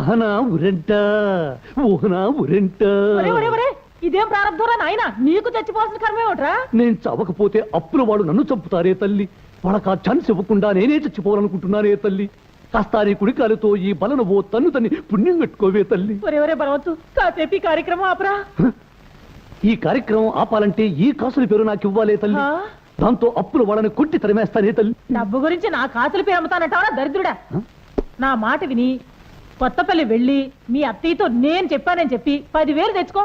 ఆహనా ఉరెంట ఊహనా ఉరెంట. ఇదేం ప్రారంభంరా నాయన, నీకు చచ్చిపోవాల్సిన కర్మే ఒకట్రా. నేను చవకపోతే అప్పుల వాడు నన్ను చంపుతారే తల్లి. వాళ్ళకి ఆ ఛాన్స్ ఇవ్వకుండా నేనే చచ్చిపోవాలనుకుంటున్నానే తల్లి. కాస్త నీ కుడికాలతో ఈ బలను ఓ తన్ను తన్ని పుణ్యం కట్టుకోవే తల్లి. ఒరే బలవంతు, కాసేపు ఈ కార్యక్రమం ఆపరా. ఈ కార్యక్రమం ఆపాలంటే ఈ కాసుల పేరు నాకు ఇవ్వాలే తల్లి. దాంతో అప్పుల వాళ్ళని కొట్టి తరిమేస్తానే తల్లి. డబ్బు గురించి నా కాసుల పేరు అమ్ముతానంటావా దరిద్రుడా? నా మాట విని కొత్తపల్లి వెళ్ళి మీ అత్తయ్యతో నేను చెప్పానని చెప్పి 10,000 తెచ్చుకో.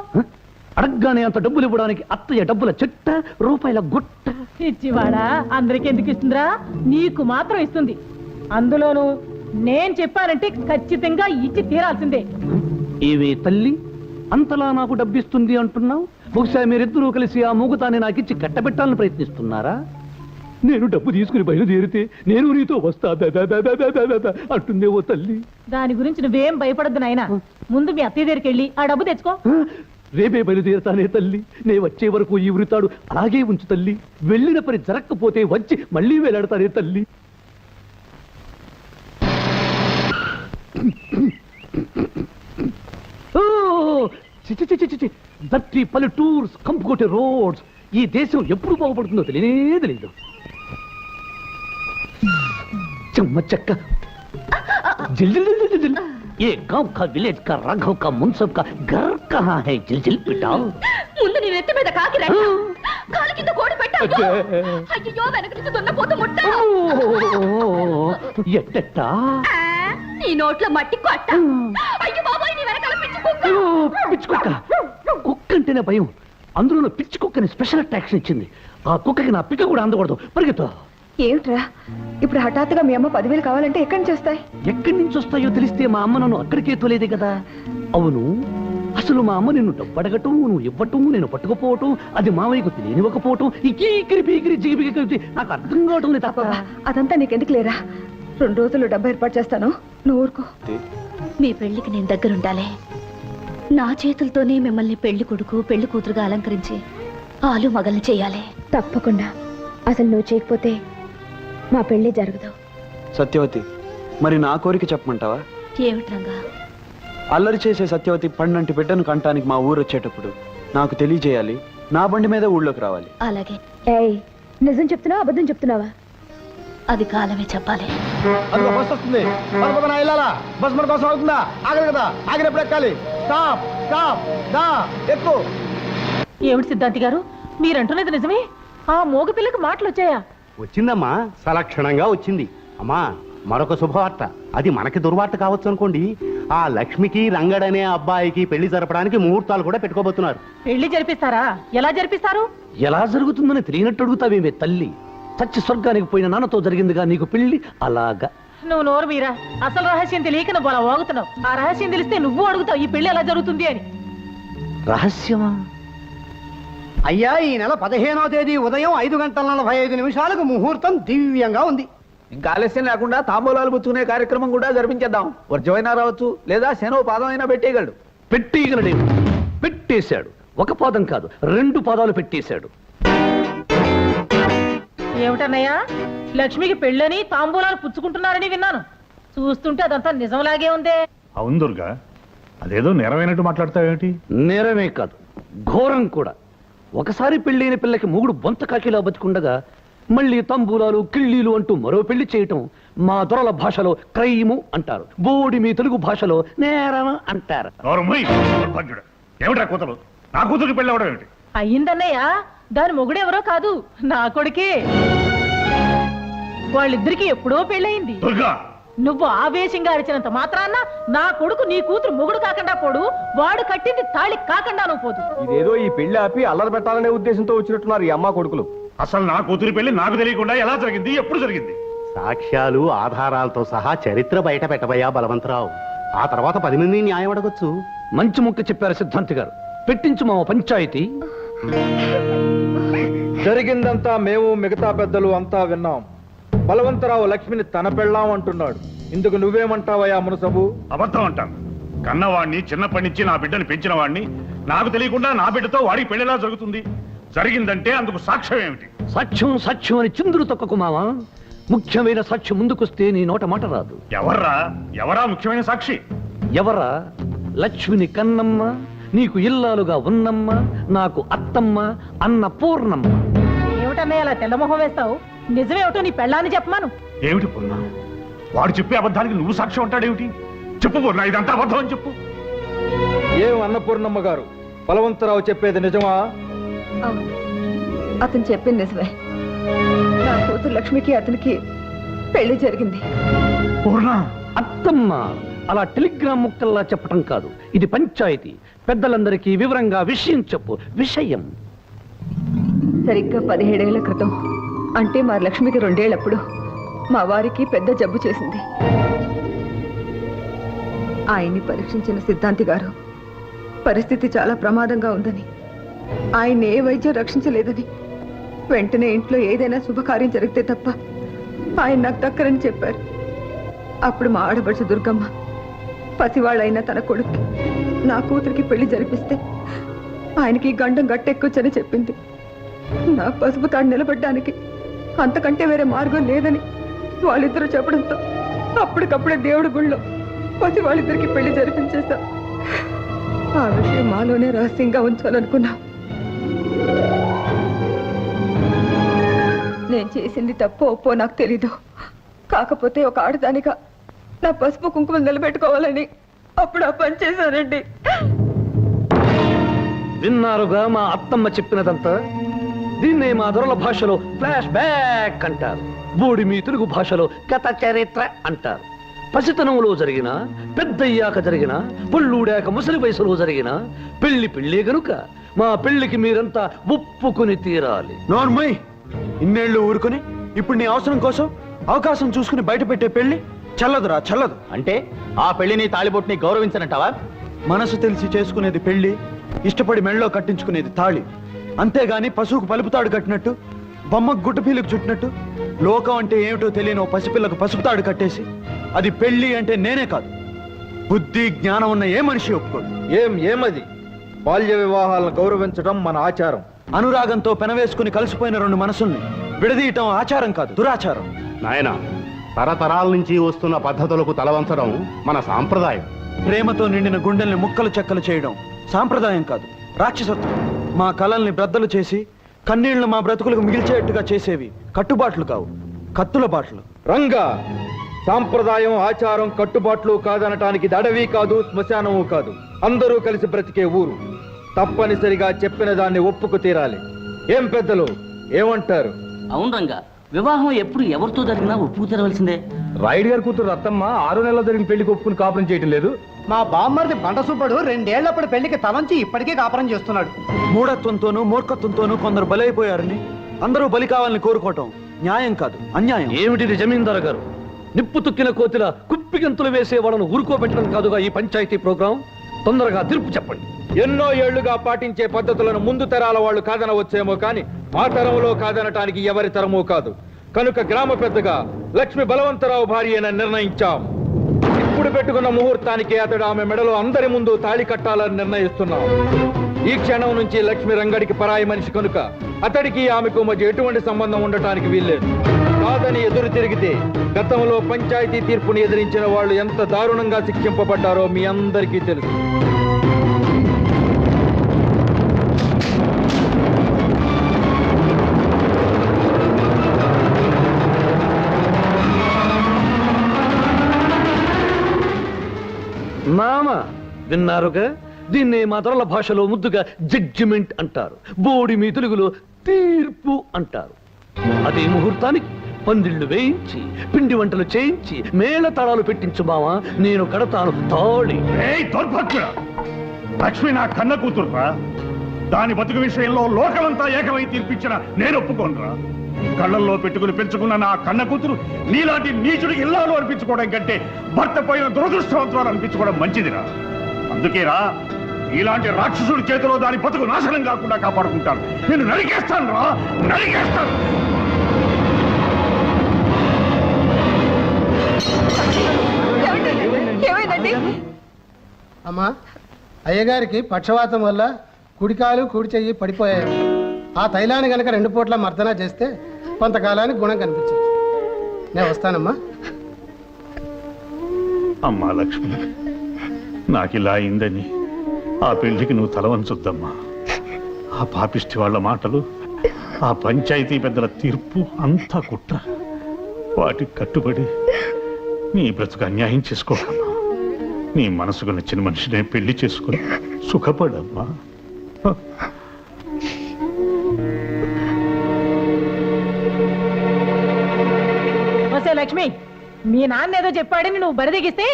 అడగ్గానే అంత డబ్బులు ఇవ్వడానికి అత్తయ్య డబ్బుల చెట్ట రూపాయల గుట్ట. ఇచ్చివాడా అందరికి ఎందుకు ఇస్తుందిరా? నీకు మాత్రం ఇస్తుంది. అందులోను నేను చెప్పానంటే ఖచ్చితంగా ఇచ్చి తీరాల్సిందే. ఏవే తల్లి, అంతలా నాకు డబ్బిస్తుంది అంటున్నావు? బహుశా మీరిద్దరూ కలిసి ఆ మూగతాన్ని నాకిచ్చి కట్టబెట్టాలని ప్రయత్నిస్తున్నారా? నేను డబ్బు తీసుకుని బయలుదేరితే నేను నీతో వస్తా అంటుందే ఓ తల్లి. దాని గురించి నువ్వేం భయపడద్దు నాయనా. ముందు మీ అత్తయ్య దగ్గరికి వెళ్ళి ఆ డబ్బు తెచ్చుకో. రేపే బయలుదేరుతానే తల్లి. నే వచ్చే వరకు ఈ ఉరితాడు అలాగే ఉంచు తల్లి. వెళ్ళిన పని జరగకపోతే వచ్చి మళ్ళీ వేలాడతానే తల్లి. దట్టి పల్లెటూర్స్ కంపుకోటే రోడ్స్. ఈ దేశం ఎప్పుడు బాగుపడుతుందో తెలియనే తెలియదు. చెమ్మ చెక్క ये गांव का विलेज का राघव का मुंसब का घर कहाँ है? जिल पिटाओ. ముందు నీ నెత్తి మీద కాకి రేఖ, కాలు కింద కోడి పెట్టావు. అయ్యో వెనక నుంచి దున్నపోతు ముట్ట. ఎట్టట్టా నీ నోట్లో మట్టి కొట్ట. అయ్యో బాబాయ్, నీ వెనకాల పిచ్చి కుక్క. పిచ్చి కుక్క. కుక్క అంటేనే భయం. అందులో పిచ్చి కుక్కని స్పెషల్ అట్రాక్షన్ ఇచ్చింది. ఆ కుక్కకి నా పిక్క కూడా అందకూడదు. పరిగెత్తు. ఏమిట్రా ఇప్పుడు హఠాత్తుగా మీ అమ్మ 10,000 కావాలంటే ఎక్కడి నుంచి వస్తాయి? ఎక్కడి నుంచి వస్తాయో తెలిస్తే మా అమ్మ నన్ను అక్కడికే తోలేదే కదా. అవును, అసలు మా అమ్మ నిన్ను డబ్బు అడగటం, నువ్వు ఇవ్వటం, నేను పట్టుకుపోవటం, అది మావయ్యకు తెలియనివ్వకపోవటం, ఈకిరి పీకిరి జిగిపిగి కలిపి నాకు అర్థం కావటం లేదు. అదంతా నీకెందుకు లేరా? 2 రోజుల్లో డబ్బు ఏర్పాటు చేస్తాను, నువ్వు ఊరుకో. మీ పెళ్లికి నేను దగ్గరుండాలి. నా చేతులతోనే మిమ్మల్ని పెళ్లి కొడుకు పెళ్లి కూతురుగా అలంకరించి ఆలు మగల్ని చేయాలి. తప్పకుండా. అసలు నువ్వు చేయకపోతే మా పెళ్లి జరగదు. సత్యవతి, మరి నా కోరిక చెప్పమంటావా? ఏమిట్రంగా? అల్లరి చేసే సత్యవతి పండంటి బిడ్డను కంటానికి మా ఊరు వచ్చేటప్పుడు నాకు తెలియజేయాలి. నా బండి మీద ఊళ్ళోకి రావాలి. అలాగే. ఏయ్, నిజం చెప్తున్నావా అబద్ధం చెప్తున్నావా? అది కాలమే చెప్పాలి. బస్ వస్తుంది. బస్ మన కోసం అవుతుందా? ఆగదు కదా, ఆగినప్పుడు ఎక్కాలి. స్టాప్ స్టాప్ దా ఎక్కు. ఏమిటి సిద్ధాంతి గారు, మీరంటున్నది నిజమే? ఆ మోగ పిల్లకి మాటలు వచ్చాయా? వచ్చిందమ్మా, సలక్షణంగా వచ్చింది. అమ్మా, మరొక శుభవార్త. అది మనకి దుర్వార్త కావచ్చు అనుకోండి. ఆ లక్ష్మికి రంగడనే అబ్బాయికి పెళ్లి జరపడానికి ముహూర్తాలు కూడా పెట్టుకోబోతున్నారు. పెళ్లి జరిపిస్తారా? ఎలా జరిపిస్తారు? ఎలా జరుగుతుందని తెలియనట్టు అడుగుతావేమే తల్లి. చచ్చి స్వర్గానికి పోయిన నాన్నతో జరిగిందిగా నీకు పెళ్లి. అలాగా నువ్వు నోరు మీరా. అసలు రహస్యం తెలియక నువ్వు అలా వాగుతున్నావు. ఆ రహస్యం తెలిస్తే నువ్వు అడుగుతావు ఈ పెళ్లి ఎలా జరుగుతుంది అని. రహస్యమా? అయ్యా, ఈ నెల 15వ తేదీ ఉదయం 5:45 ముహూర్తం దివ్యంగా ఉంది. ఇంకా ఆలస్యం లేకుండా తాంబూలాలు పుచ్చుకునే కార్యక్రమం కూడా జరిపించేద్దాం. వర్జమైనా రావచ్చు, లేదా శనో పాదం అయినా పెట్టేయగలడు. పెట్టేయగలడే. పెట్టేశాడు. ఒక పాదం కాదు, 2 పాదాలు పెట్టేశాడు. ఏమిటన్నయ్యా, లక్ష్మికి పెళ్ళని తాంబూలాలు పుచ్చుకుంటున్నారని విన్నాను. చూస్తుంటే అదంతా నిజంలాగే ఉందే. అవును దుర్గా, అదేదో నేరమైనట్టు మాట్లాడతావేమిటి? నేరమే కాదు, ఘోరం కూడా. ఒకసారి పెళ్ళైన పిల్లకి మొగుడు బొంత కాకిలా బతికుండగా మళ్ళీ తంబూలాలు కిళ్ళీలు అంటూ మరో పెళ్లి చేయటం మా దొరల భాషలో క్రైము అంటారు. బోడి మీ తెలుగు భాషలో నేరం అంటారు. ఏమిటా కూతురు? నా కూతురికి పెళ్ళి అవడం ఏమిటి? అయ్యిందన్నయ్య, దాని మొగుడెవరో కాదు, నా కొడుకే. వాళ్ళిద్దరికి ఎప్పుడో పెళ్ళయింది. నువ్వు ఆవేశంగా అరిచినంత మాత్రాన్న నా కొడుకు నీ కూతురు మొగుడు కాకుండా పోడు, వాడు కట్టింది తాళి కాకుండా నువ్వు పోదు. ఇదేదో ఈ పెళ్లి ఆపి అల్లరి పెట్టాలనే ఉద్దేశంతో వచ్చినట్టున్నారు ఈ అమ్మ కొడుకులు. అసలు నా కూతురి పెళ్లి నాకు తెలియకుండా ఎలా జరిగింది, ఎప్పుడు జరిగింది? సాక్ష్యాలు ఆధారాలతో సహా చరిత్ర బయట పెట్టబోయా బలవంతరావు. ఆ తర్వాత 10 మంది న్యాయం అడగొచ్చు. మంచి ముక్క చెప్పారు సిద్ధాంతి గారు. పెట్టించు మా పంచాయతీ. జరిగిందంతా మేము మిగతా పెద్దలు అంతా విన్నాం. బలవంతరావు లక్ష్మిని తన పెళ్ళాం అంటున్నాడు. ఇందుకు నువ్వేమంటావయ్యా మునసబు? అబద్ధం అంటాను. కన్నవాడిని, చిన్నప్పటి నుంచి నా బిడ్డను పెంచిన వాడిని, నాకు తెలియకుండా నా బిడ్డతో వాడికి పెళ్లిలా జరుగుతుంది. జరిగిందంటే అందుకు సాక్ష్యం ఏమిటి? సాక్ష్యం సాక్ష్యం అని చిందులు తొక్కకు మావా. ముఖ్యమైన సాక్షి ముందుకొస్తే నీ నోట మాట రాదు. ఎవరా ముఖ్యమైన సాక్షి? ఎవరా? లక్ష్మిని కన్నమ్మ, నీకు ఇల్లాలుగా ఉన్నమ్మ, నాకు అత్తమ్మ, అన్న పూర్ణమ్మ. ఏమిటన్నయ్య అలా తెల్లమొహం వేస్తావు? నిజమేమిటో నీ పెళ్ళాన్ని చెప్పమాను. ఏమిటి పూర్ణ? వాడు చెప్పే అబద్ధానికి నువ్వు సాక్ష్యం అంటాడేమిటి? చెప్పు పూర్ణ, ఇదంతా అబద్ధం అని చెప్పు. ఏం అన్నపూర్ణమ్మ గారు, బలవంతరావు చెప్పేది నిజమా? అవును, అతను చెప్పింది నిజమే. నా కూతురు లక్ష్మికి అతనికి పెళ్లి జరిగింది. పూర్ణ, అత్తమ్మ అలా టెలిగ్రామ్ ముక్కల్లా చెప్పటం కాదు, ఇది పంచాయతీ. పెద్దలందరికీ వివరంగా విషయం చెప్పు. విషయం సరిగ్గా 17 ఏళ్ల క్రితం, అంటే మా లక్ష్మికి 2 ఏళ్లప్పుడు మా వారికి పెద్ద జబ్బు చేసింది. ఆయన్ని పరీక్షించిన సిద్ధాంతి గారు పరిస్థితి చాలా ప్రమాదంగా ఉందని, ఆయన ఏ వైద్యం రక్షించలేదని, వెంటనే ఇంట్లో ఏదైనా శుభకార్యం జరిగితే తప్ప ఆయన నాకు దక్కరని చెప్పారు. అప్పుడు మా ఆడబడుచు దుర్గమ్మ పసివాళ్ళైన తన కొడుక్కి నా కూతురికి పెళ్లి జరిపిస్తే ఆయనకి గండం గట్టెక్కొచ్చని చెప్పింది. నా పసుపు తాడు నిలబడ్డానికి అంతకంటే వేరే మార్గం లేదని వాళ్ళిద్దరూ చెప్పడంతో అప్పటికప్పుడే దేవుడి గుళ్ళో పసి వాళ్ళిద్దరికి పెళ్లి జరిపించేశా. ఆ విషయం మాలోనే రహస్యంగా ఉంచాలనుకున్నా. నేను చేసింది తప్పో ఒప్పో నాకు తెలీదు. కాకపోతే ఒక ఆడదానిగా నా పసుపు కుంకుమలు నిలబెట్టుకోవాలని అప్పుడు ఆ పని చేశానండి. విన్నారుగా మా అత్తమ్మ చెప్పినదంతా. దీన్నే మా దొరల భాషలో ఫ్లాష్ బ్యాక్ అంటారు, బోడి మీ తెలుగు భాషలో కథ చరిత్ర అంటారు. పసితనంలో జరిగిన, పెద్దయ్యాక జరిగిన, పుల్లూడాక ముసలి వయసులో జరిగిన పెళ్లి గనుక మా పెళ్లికి మీరంతా ఒప్పుకుని తీరాలి. నోర్మయ్, ఇన్నేళ్లు ఊరుకుని ఇప్పుడు నీ అవసరం కోసం అవకాశం చూసుకుని బయట పెట్టే పెళ్లి చల్లదురా, చల్లదు. అంటే ఆ పెళ్లిని తాళిబొట్టుని గౌరవించనంటావా? మనసు తెలిసి చేసుకునేది పెళ్లి, ఇష్టపడి మెళ్ళలో కట్టించుకునేది తాళి. అంతేగాని పశువుకు పలుపుతాడు కట్టినట్టు, బొమ్మకు గుట్టపీలకు చుట్టినట్టు లోకం అంటే ఏమిటో తెలియని ఓ పసిపిల్లకు పసుపుతాడు కట్టేసి అది పెళ్లి అంటే నేనే కాదు, బుద్ధి జ్ఞానం ఉన్న ఏ మనిషి ఒప్పుకోడు. ఏమది? బాల్య వివాహాలను గౌరవించడం మన ఆచారం. అనురాగంతో పెనవేసుకుని కలిసిపోయిన 2 మనసుల్ని విడదీయటం ఆచారం కాదు, దురాచారం. నాయన, తరతరాల నుంచి వస్తున్న పద్ధతులకు తలవంచడం మన సాంప్రదాయం. ప్రేమతో నిండిన గుండెల్ని ముక్కలు చెక్కలు చేయడం సాంప్రదాయం కాదు, రాక్షసత్వం. మా కళల్ని బ్రద్దలు చేసి కన్నీళ్లు మా బ్రతుకులకు మిగిల్చేట్టుగా చేసేవి కట్టుబాట్లు కావు, కత్తుల బాట్లు. రంగా, సాంప్రదాయం, ఆచారం, కట్టుబాట్లు కాదనటానికి అడవి కాదు, శ్మశానము కాదు, అందరూ కలిసి బ్రతికే ఊరు. తప్పనిసరిగా చెప్పిన దాన్ని ఒప్పుకు తీరాలి. ఏం పెద్దలు ఏమంటారు? అవును రంగా, వివాహం ఎప్పుడు ఎవరితో జరిగినా ఒప్పుకు తెరవలసిందే. రాయుడు గారి కూతురు రత్తమ్మ 6 నెలల జరిగిన పెళ్లికి ఒప్పుకుని కాపురం చేయటం లేదు. మా బామ్మర్ది బండ సుబ్బడు 2 ఏళ్లప్పుడు పెళ్లికి తలంచి ఇప్పటికీ కాపురం చేస్తున్నాడు. మూఢత్వంతోనూ మూర్ఖత్వంతోనూ కొందరు బలైపోయారని అందరూ బలి కావాలని కోరుకోవటం న్యాయం కాదు, అన్యాయం. ఏమిటిది జమీందారు గారు? నిప్పు తుక్కిన కోతిల కుప్పిగంతులు వేసే వాళ్ళను ఊరుకోబెట్టడం కాదుగా ఈ పంచాయతీ ప్రోగ్రాం. తొందరగా తీర్పు చెప్పండి. ఎన్నో ఏళ్లుగా పాటించే పద్ధతులను ముందు తరాల వాళ్ళు కాదనవచ్చేమో కానీ ఆ తరంలో కాదనటానికి ఎవరి తరమూ కాదు. కనుక గ్రామ పెద్దగా లక్ష్మి బలవంతరావు భార్యని నిర్ణయించాం. ఇప్పుడు పెట్టుకున్న ముహూర్తానికి అతడు ఆమె మెడలో అందరి ముందు తాళి కట్టాలని నిర్ణయిస్తున్నాం. ఈ క్షణం నుంచి లక్ష్మి రంగడికి పరాయి మనిషి కనుక అతడికి ఆమెకు మధ్య ఎటువంటి సంబంధం ఉండటానికి వీల్లేదు. కాదని ఎదురు తిరిగితే గతంలో పంచాయతీ తీర్పుని ఎదిరించిన వాళ్ళు ఎంత దారుణంగా శిక్షింపబడ్డారో మీ అందరికీ తెలుసు. మామ, విన్నారుగా? దీన్నే మా దొరల భాషలో ముద్దుగా జడ్జిమెంట్ అంటారు, బోడి మీ తెలుగులో తీర్పు అంటారు. అదే ముహూర్తానికి పందిళ్లు వేయించి, పిండి వంటలు చేయించి, మేళ తాళాలు పెట్టించు మావా, నేను కడతాను తాళి. ఏయ్ దౌర్భాగ్యుడా! లక్ష్మి నా కన్న కూతురురా. దాని బతుకు విషయంలో లోకమంతా ఏకమై తీర్పిచ్చిన నేను ఒప్పుకోనురా. కళ్ళల్లో పెట్టుకుని పెంచుకున్న నా కన్న కూతురు నీలాంటి నీచుడికి ఇల్లాలు అనిపించుకోవడం కంటే భర్త పోయిన దురదృష్టవంతురాలు అనిపించుకోవడం మంచిదిరా. అందుకేరా ఇలాంటి రాక్షసుడి చేతిలో దాని బతుకు నాశనం కాకుండా కాపాడుకుంటాను. నేను నరికేస్తాను రా, నరికేస్తాను. అమ్మా, అయ్యగారికి పక్షవాతం వల్ల కుడికాలు కుడి చెయ్యి పడిపోయాయి. ఆ తైలాన్ని గనక 2 పూట్ల మర్దన చేస్తే కొంతకాలానికి గుణం కనిపించదు. నేను వస్తానమ్మా. అమ్మా లక్ష్మి, నాకు ఇలా అయిందని ఆ పెళ్లికి నువ్వు తల వంచొద్దమ్మా. ఆ పాపిష్టి వాళ్ళ మాటలు, ఆ పంచాయతీ పెద్దల తీర్పు అంతా కుట్ర. వాటికి కట్టుబడి నీ బ్రతుకు అన్యాయం చేసుకోకమ్మా. నీ మనసుకు నచ్చిన మనిషినే పెళ్లి చేసుకుని సుఖపడమ్మా. వసే లక్ష్మి, మీ నాన్న ఏదో చెప్పాడని నువ్వు బరిదిగిస్తే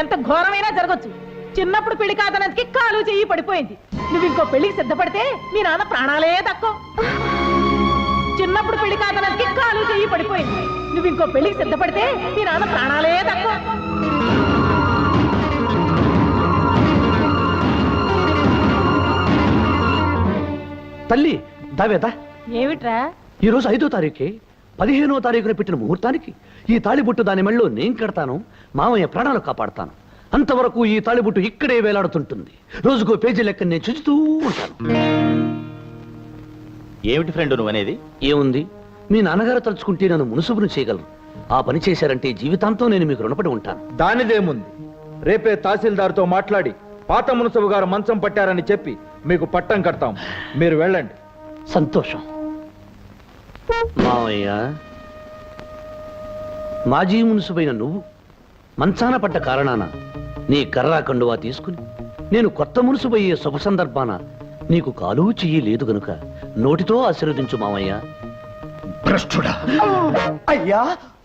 ఎంత ఘోరమైనా జరగచ్చు. చిన్నప్పుడు పెళ్లి కాదనందుకి కాలు చెయ్యి పడిపోయింది. నువ్వు ఇంకో పెళ్లికి సిద్ధపడితే మీ నాన్న ప్రాణాలే తక్కువ. చిన్నప్పుడు పెళ్లి కాదనందుకి కాలు చెయ్యి పడిపోయింది. నువ్వు ఇంకో పెళ్లికి సిద్ధపడితే మీ నాన్న ప్రాణాలే తక్కువ. తల్లి దావేదా, ఏమిట్రా? ఈ రోజు 5వ తారీఖే. 15వ తారీఖున పెట్టిన ముహూర్తానికి ఈ తాళిబుట్టు దాని మెళ్ళో నేను కడతాను. మామయ్య ప్రాణాలు కాపాడతాను. అంతవరకు ఈ తాళిబుట్టు ఇక్కడే వేలాడుతుంటుంది. రోజుకో పేజీ లెక్క నేను చూస్తూ ఉంటాను. ఏమిటి ఫ్రెండ్ నువ్వనేది? ఏముంది, మీ నాన్నగారు తలుచుకుంటే నన్ను మునుసుబును చేయగలరు. ఆ పని చేశారంటే జీవితాంతం నేను మీకు రుణపడి ఉంటాను. దానిదేముంది, రేపే తహసీల్దార్తో మాట్లాడి పాత మునసబు గారు మంచం పట్టారని చెప్పి మీకు పట్టం కడతాం. మీరు వెళ్ళండి. సంతోషం. మావయ్య, మాజీ మున్సిపైన నువ్వు మంచాన పడ్డ కారణాన నీ కర్రా కండువా తీసుకుని నేను కొత్త మున్సిపయ్యే శుభ సందర్భాన నీకు కాలు చెయ్యి లేదు గనుక నోటితో ఆశీర్వదించు మావయ్య. భ్రష్టుడా! అయ్యా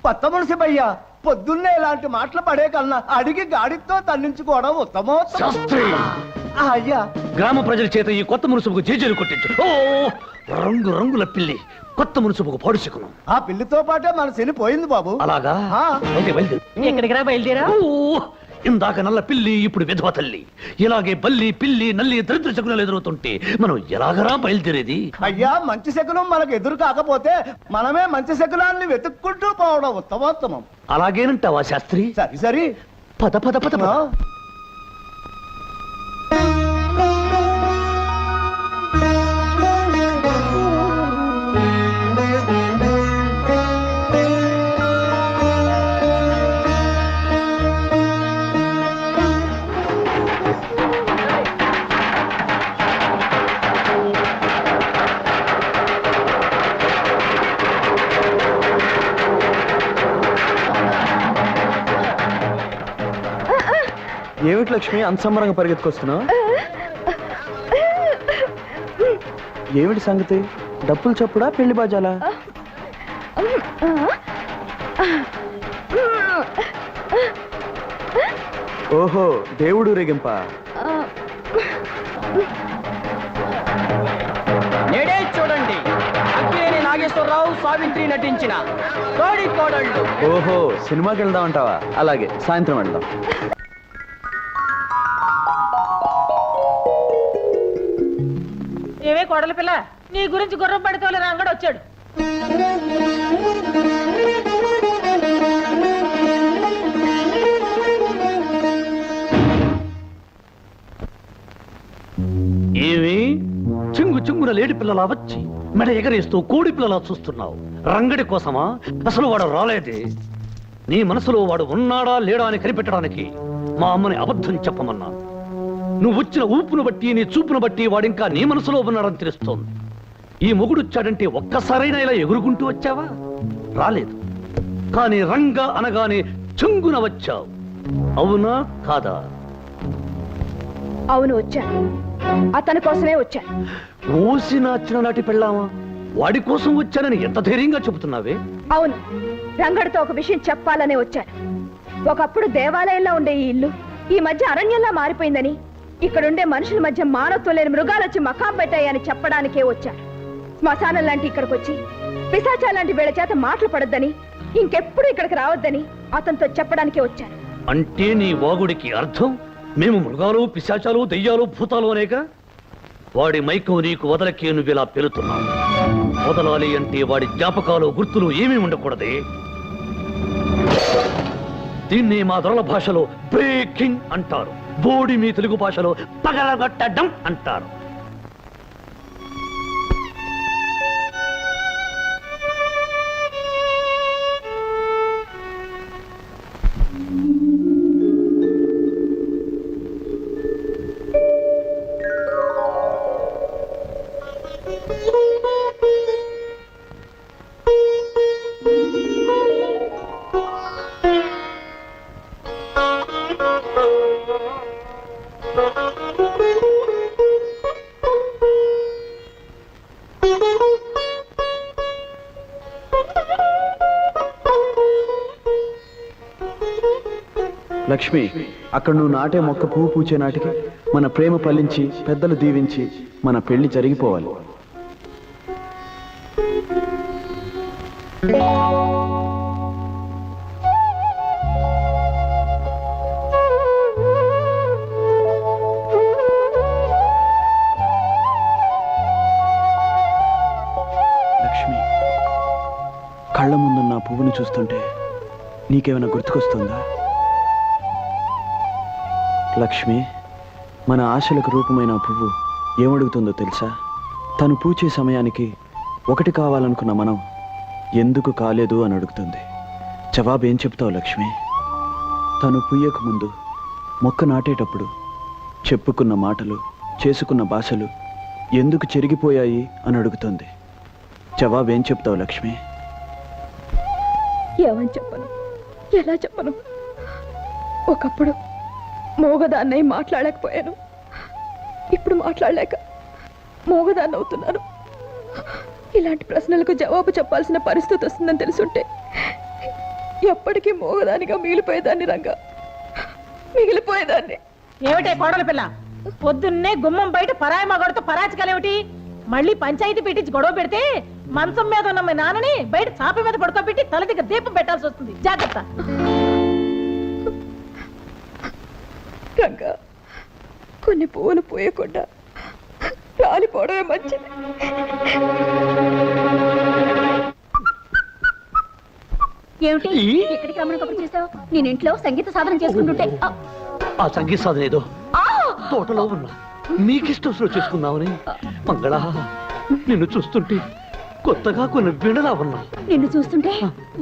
కొత్త మున్సిపయ్యా, పొద్దున్నే ఇలాంటి మాటలు పడే కన్నా అడిగి గాడితో తన్నించుకోవడం ఉత్తమోత్తమం. శాస్త్రి! అయ్యా, గ్రామ ప్రజల చేత ఈ కొత్త మున్సిపుకు జేజేలు కొట్టించు. ఓ రంగు రంగుల పిల్లి కొత్త మున్సిపుకు పాడుచుకును. ఆ పిల్లితో పాటే మన శని పోయింది బాబు. అలాగా? అయితే బయలుదేరు. ఎక్కడికి రా బయలుదేరా? ఇందాక నల్ల పిల్లి, ఇప్పుడు విధవ తల్లి. ఇలాగే బల్లి, పిల్లి, నల్లి దరిద్ర శకునాలు ఎదురవుతుంటే మనం ఎలాగరా బయలుదేరేది? అయ్యా, మంచి శకునం మనకు ఎదురు కాకపోతే మనమే మంచి శకునాన్ని వెతుక్కుంటూ పోవడం ఉత్తమోత్తమం. అలాగేనంటావా శాస్త్రి? సరి సరి, పద పద పద పద. ఏమిటి లక్ష్మి అంత సంబరంగా పరిగెత్తుకొస్తున్నావు? ఏమిటి సంగతి? డప్పులు చప్పుడా, పెళ్లి బాజాలా? ఓహో, దేవుడు రేగింప. నేడే చూడండి, అక్కినేని నాగేశ్వరరావు, సావిత్రి నటించిన కోడి కోడళ్ళు. ఓహో, సినిమాకి వెళ్దాం అంటావా? అలాగే, సాయంత్రం వెళ్దాం. ఏవే కోడల పిల్ల, నీ గురించి గుర్రం పడితే రంగడు వచ్చాడు. ఏమి చింగు చింగున లేడి పిల్లలా వచ్చి మెడ ఎగరేస్తూ కోడి పిల్లలా చూస్తున్నావు? రంగడి కోసమా? అసలు వాడు రాలేదే. నీ మనసులో వాడు ఉన్నాడా లేడా అని కనిపెట్టడానికి మా అమ్మని అబద్ధం చెప్పమన్నాను. నువ్వు వచ్చిన ఊపును బట్టి, నీ చూపును బట్టి వాడింకా నీ మనసులో ఉన్నాడని తెలుస్తోంది. ఈ మొగుడొచ్చాడంటే ఒక్కసారైనా ఇలా ఎగురుకుంటూ వచ్చావా? రాలేదు. కానీ రంగ అనగానే చింగున వచ్చావు. అవునా కాదా? అవును, వచ్చాను. అతని కోసమే వచ్చాను. ఓసిన చిన్ననాటి పెళ్ళామా? వాడి కోసం వచ్చానని ఎంత ధైర్యంగా చెబుతున్నావే? అవును, రంగడితో ఒక విషయం చెప్పాలనే వచ్చాను. ఒకప్పుడు దేవాలయంలో ఉండే ఈ ఇల్లు ఈ మధ్య అరణ్యంలా మారిపోయిందని, ఇక్కడుండే మనుషుల మధ్య మానవత్వం లేని మృగాలు వచ్చి మకాం పెట్టాయని చెప్పడానికే వచ్చాను. శ్మశానం లాంటి ఇక్కడికి వచ్చి పిశాచా లాంటి వీళ్ళ చేత మాటలు పడొద్దని, ఇంకెప్పుడు ఇక్కడికి రావద్దని అతనితో చెప్పడానికే వచ్చాను. అంటే నీ వాగుడికి అర్థం మేము మృగాలు, పిశాచాలు, దెయ్యాలు, భూతాలు అనేక? వాడి మైకం నీకు వదలకే నువ్వు ఇలా పెరుతున్నావు. వదలాలి అంటే వాడి జ్ఞాపకాలు, గుర్తులు ఏమీ ఉండకూడదే. దీన్ని మా దొరల భాషలో బ్రేకింగ్ అంటారు. బోడి మీ తెలుగు భాషలో పగలగొట్టడం అంటారు. లక్ష్మి, అక్కడ నువ్వు నాటే మొక్క పువ్వు పూచే నాటికి మన ప్రేమ ఫలించి పెద్దలు దీవించి మన పెళ్లి జరిగిపోవాలి. లక్ష్మి, కళ్ళ ముందున్న పువ్వుని చూస్తుంటే నీకేమైనా గుర్తుకొస్తుందా? లక్ష్మి, మన ఆశలకు రూపమైన ఆ పువ్వు ఏమడుగుతుందో తెలుసా? తను పూచే సమయానికి ఒకటి కావాలనుకున్న మనం ఎందుకు కాలేదు అని అడుగుతుంది. జవాబు ఏం చెప్తావు లక్ష్మి? తను పుయ్యకు ముందు మొక్క నాటేటప్పుడు చెప్పుకున్న మాటలు, చేసుకున్న భాషలు ఎందుకు చెరిగిపోయాయి అని అడుగుతుంది. జవాబు ఏం చెప్తావు లక్ష్మి? ఏమని చెప్పను, ఎలా చెప్పను? ఒకప్పుడు మోగదాన్నై మాట్లాడలేకపోయాను, ఇప్పుడు మాట్లాడలేక మోగదాన్ని అవుతున్నాను. ఇలాంటి ప్రశ్నలకు జవాబు చెప్పాల్సిన పరిస్థితి వస్తుందని తెలుసుంటే ఎప్పటికీ మోగదానిగా మిగిలిపోయేదాన్ని. రంగా, మిగిలిపోయేదాన్ని. ఏమిటే కోడల పిల్ల, పొద్దున్నే గుమ్మం బయట పరాయి మగడితో పరాచకాలేమిటి? మళ్ళీ పంచాయతీ పెట్టించి గొడవ పెడితే మంచం మీద ఉన్న మీ నాన్నని బయట చాప మీద పడుకోబెట్టి తల దగ్గర దీపం పెట్టాల్సి వస్తుంది. జాగ్రత్త. రంగా, కొన్ని పువ్వులు పూయకుండా రాలిపోవడమే మంచిది. ఏమిటి ఎక్కడికి రమ్మని కబురు చేసావు? నేను ఇంట్లో సంగీత సాధన చేసుకుంటుంటే ఆ సంగీత సాధన ఏదో తోటలో ఉన్నా నీకిష్టం చేసుకుందామని. మంగళ, నిన్ను చూస్తుంటే కొత్తగా కొన్ని వీణలా ఉన్నా. నిన్ను చూస్తుంటే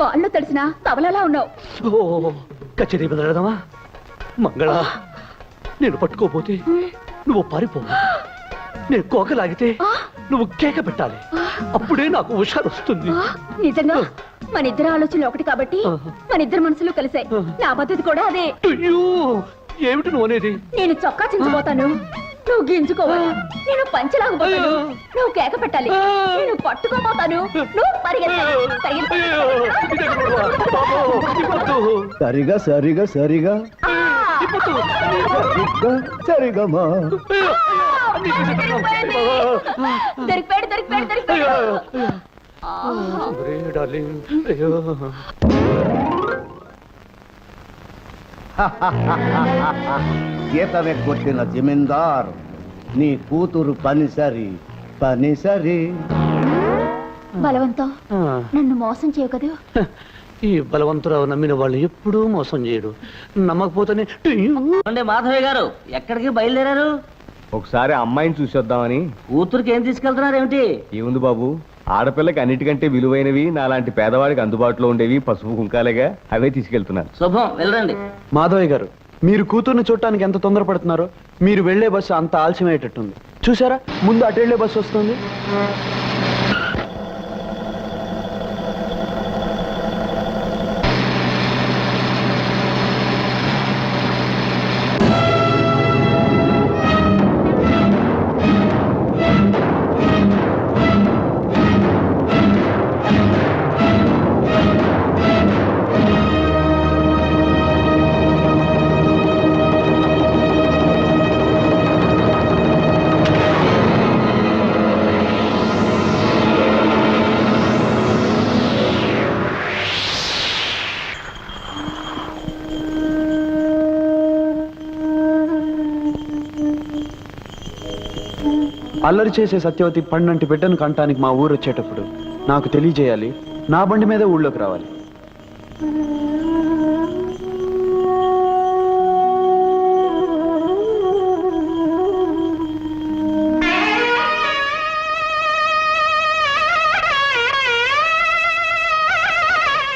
వాళ్ళు తెలిసిన తవలలా ఉన్నావు. ఓ, కచేరీ బదలడదామా? మంగళ, నేను పట్టుకోపోతే నువ్వు పారిపో. నేను కోకలాగితే నువ్వు కేక పెట్టాలి. అప్పుడే నాకు హుషారు వస్తుంది. నిజంగా మన ఇద్దరు ఆలోచనలు ఒకటి కాబట్టి మన ఇద్దరు మనసులు కలిసాయి. నా పద్ధతి కూడా అదే. అయ్యో, ఏమిటి నువ్వు అనేది? నేను చొక్కా చించిపోతాను, నువ్వు గింజుకోవాలి. నేను పంచలాగపోతాను, నువ్వు కేక పెట్టాలి. నేను పట్టుకోపోతాను, నువ్వు పరిగెత్తాలి. సరిగా సరిగా సరిగా సరిగమా. దొరికిపోయాడు, దొరికిపోయాడు, దొరికిపోయాడు. గీతమే కొట్టిన జమీందార్, నీ కూతురు పనిసరి పనిసరి. బలవంతం, నన్ను మోసం చేయవు కదా. ఈ బలవంతురావు నమ్మిన వాళ్ళు ఎప్పుడూ మోసం చేయడు. నమ్మకపోతేనే. మాధవయ్య గారు ఎక్కడికి బయలుదేరారు? ఒకసారి అమ్మాయిని చూసొద్దామని. కూతురికి ఏం తీసుకెళ్తున్నారు ఏమిటి? ఏముంది బాబు, ఆడపిల్లకి అన్నిటికంటే విలువైనవి, నాలాంటి పేదవాడికి అందుబాటులో ఉండేవి పసుపు కుంకాలేగా, అవే తీసుకెళ్తున్నాను. శుభం, వెళ్ళండి. మాధవయ్య గారు, మీరు కూతుర్ని చూడటానికి ఎంత తొందరపడుతున్నారో. మీరు వెళ్లే బస్సు అంత ఆలస్యమయ్యేటట్టుంది. చూసారా, ముందు అటు వెళ్లే బస్సు వస్తుంది. అల్లరి చేసే సత్యవతి పండంటి బిడ్డను కంటానికి మా ఊరు వచ్చేటప్పుడు నాకు తెలియజేయాలి. నా బండి మీద ఊళ్ళోకి రావాలి.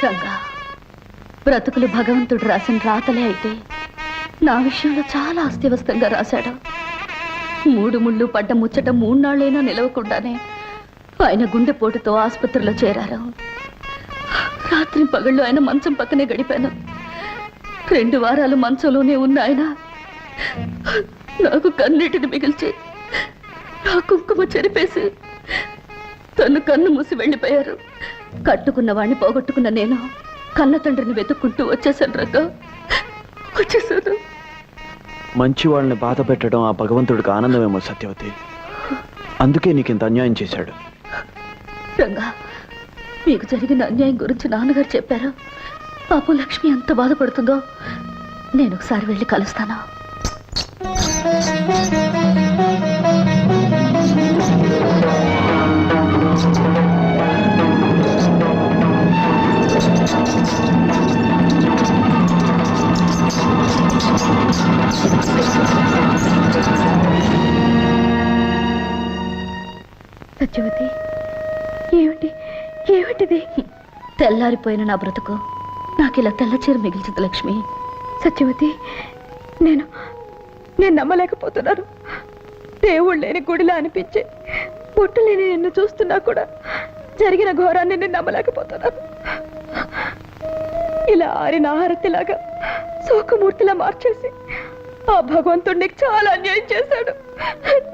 రంగా, బ్రతుకులు భగవంతుడు రాసిన రాతలే అయితే నా విషయంలో చాలా అస్తవ్యస్తంగా రాశాడు. 3 ముళ్ళు పడ్డ ముచ్చట 3 నాళ్ళైనా నిలవకుండానే ఆయన గుండెపోటుతో ఆసుపత్రిలో చేరారు. రాత్రి పగళ్ళు ఆయన మంచం పక్కనే గడిపాను. 2 వారాలు మంచంలోనే ఉన్న ఆయన నాకు కన్నీటిని మిగిల్చి నా కుంకుమ చెరిపేసి తను కన్ను మూసి వెళ్ళిపోయారు. కట్టుకున్న వాడిని పోగొట్టుకున్న నేను కన్న తండ్రిని వెతుక్కుంటూ వచ్చేసాను రంగా, వచ్చేసాను. మంచి వాళ్ళని బాధ పెట్టడం ఆ భగవంతుడికి ఆనందమేమో సత్యవతి. అందుకే నీకింత అన్యాయం చేశాడు. రంగా, మీకు జరిగిన అన్యాయం గురించి నాన్నగారు చెప్పారు. పాపం లక్ష్మి ఎంత బాధపడుతుందో నేను ఒకసారి వెళ్ళి కలుస్తాను. సత్యవతి, ఏమిటిది? తెల్లారిపోయిన నా బ్రతుకు నాకు ఇలా తెల్ల చీర మిగిల్చింది లక్ష్మి. సత్యవతి, నేను నమ్మలేకపోతున్నాను. దేవుడు లేని గుడిలా అనిపించే పుట్టు లేని నిన్ను చూస్తున్నా కూడా జరిగిన ఘోరాన్ని నేను నమ్మలేకపోతున్నాను. ఇలా ఆరిన ఆహారతిలాగా శోకమూర్తిలా మార్చేసి ఆ భగవంతుడు నీకు చాలా అన్యాయం చేశాడు,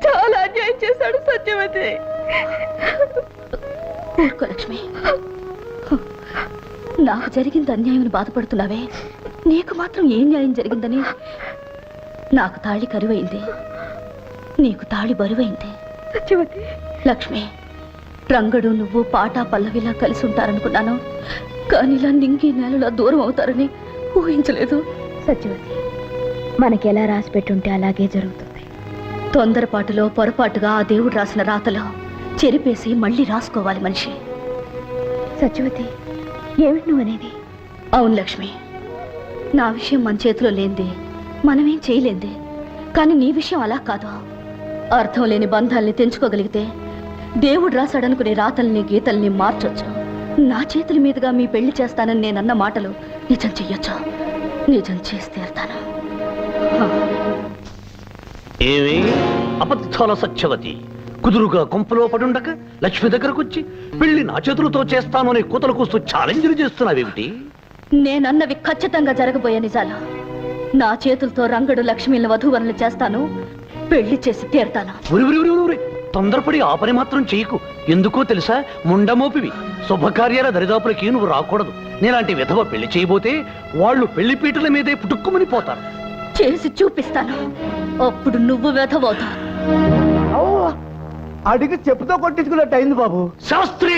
చాలా అన్యాయం చేశాడు సత్యవతి. ఊరుకో లక్ష్మి, నాకు జరిగింది అన్యాయం బాధపడుతున్నావే, నీకు మాత్రం ఏం న్యాయం జరిగిందని? నాకు తాళి కరువైంది, నీకు తాళి బరువైంది. సత్యవతి, లక్ష్మి, రంగడు నువ్వు పాట పల్లవిలా కలిసి ఉంటారనుకున్నాను, కానీ ఇలా నింగి నేలలా దూరం అవుతారని ఊహించలేదు. సత్యవతి, మనకి ఎలా రాసి పెట్టుంటే అలాగే జరుగుతుంది. తొందరపాటులో పొరపాటుగా ఆ దేవుడు రాసిన రాతలో చెరిపేసి మళ్ళీ రాసుకోవాలి మనిషి. సత్యవతి, ఏమిటి నువ్వనేది? అవును లక్ష్మి, నా విషయం మన చేతిలో లేనిది, మనమేం చేయలేంది. కానీ నీ విషయం అలా కాదు. అర్థం లేని బంధాల్ని తెంచుకోగలిగితే దేవుడు రాశాడనుకునే రాతల్ని గీతల్ని మార్చొచ్చు. నా చేతుల మీదుగా మీ పెళ్లి చేస్తానని నేనన్న మాటలు నిజం చెయ్యొచ్చు, నిజం చేసి తీరుతాను. ఏమి అబద్ధాల సత్యవతి, కుదురుగా కొంపలో పడుండక లక్ష్మి దగ్గరకు వచ్చి పెళ్లి నా చేతులతో చేస్తాను అనే కూతలు కూస్తూ ఛాలెంజ్లు చేస్తున్నావేమిటి? నేనన్నవి ఖచ్చితంగా జరగబోయే నిజాలు. నా చేతులతో రంగడు లక్ష్మిని వధూవరులు చేస్తాను, పెళ్లి చేసి తీరుతాను. తొందరపడి ఆ పని మాత్రం చేయకు. ఎందుకో తెలుసా? ముండమోపివి. శుభకార్యాల దరిదాపులకి నువ్వు రాకూడదు. నేలాంటి విధవ పెళ్లి చేయబోతే వాళ్ళు పెళ్లి పీటల మీదే పుట్టుక్కుమని పోతారు. చేసి చూపిస్తాను, అప్పుడు నువ్వు వెధవవుతావు. అడిగి చెప్పుతో కొట్టించుకున్నట్టు అయింది బాబు. శాస్త్రి,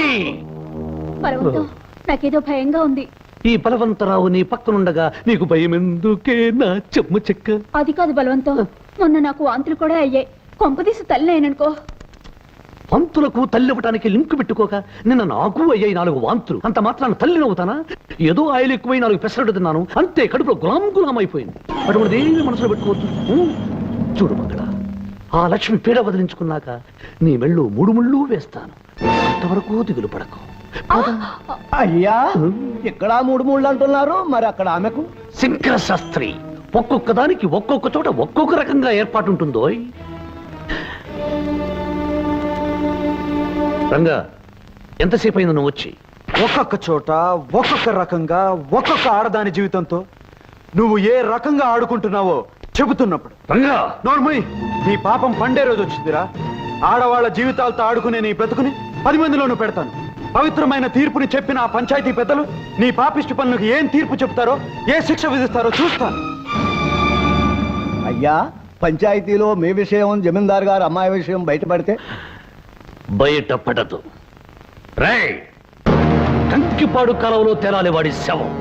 నాకేదో భయంగా ఉంది. ఈ బలవంతరావు నీ పక్కనుండగా నీకు భయం ఎందుకే నా చెమ్మ చెక్క? అది కాదు బలవంతం, మొన్న నాకు వాంతులు కూడా అయ్యాయి. కొంపదీసి తల్లి అయిననుకో. వాంతులకు తల్లివ్వటానికి లింకు పెట్టుకోక నిన్న నాకు అయ్యాయి 4 వాంతులు. అంత మాత్రాన తల్లినవుతానా? ఏదో ఆయిల్ ఎక్కువై 4 పెసరట్టు తిన్నాను అంతే, కడుపులో గులాం అయిపోయింది. అటువంటిది ఏమి మనసులో పెట్టుకోవద్దు. చూడు మంగళ, ఆ లక్ష్మి పీడ వదిలించుకున్నాక నీ మెళ్ళు 3 ముళ్ళు వేస్తాను. అంతవరకు దిగులు పడకు. అయ్యా, ఇక్కడ 3 ముళ్ళు అంటున్నారు, మరి అక్కడ ఆమెకు? శంకర శాస్త్రి, ఒక్కొక్క దానికి ఒక్కొక్క చోట ఒక్కొక్క రకంగా ఏర్పాటుంటుందో. రంగా, ఎంతసేపు అయింది నువ్వు వచ్చి? ఒక్కొక్క చోట ఒక్కొక్క రకంగా ఒక్కొక్క ఆడదాని జీవితంతో నువ్వు ఏ రకంగా ఆడుకుంటున్నావో చెబుతున్నప్పుడు. రంగా, నోర్మయ్, నీ పాపం పండే రోజు వచ్చిందిరా. ఆడవాళ్ల జీవితాలతో ఆడుకునే నీ బ్రతుకుని 10 మందిలోనూ పెడతాను. పవిత్రమైన తీర్పుని చెప్పిన ఆ పంచాయతీ పెద్దలు నీ పాపిష్టి పనులకు ఏం తీర్పు చెప్తారో, ఏ శిక్ష విధిస్తారో చూస్తాను. అయ్యా, పంచాయతీలో మీ విషయం, జమీందార్ గారు అమ్మాయి విషయం బయటపడితే? బయటపడదు. రేయ్, కంకిపాడు కాలంలో తేలాలి వాడి శవం.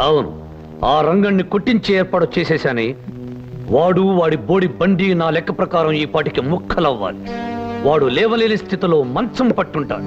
అవును, ఆ రంగణ్ణి కొట్టించే ఏర్పాటు చేసేశాని. వాడు వాడి బోడి బండి నా లెక్క ప్రకారం ఈ పాటికి ముక్కలవ్వాలి. వాడు లేవలేని స్థితిలో మంచం పట్టుంటాడు.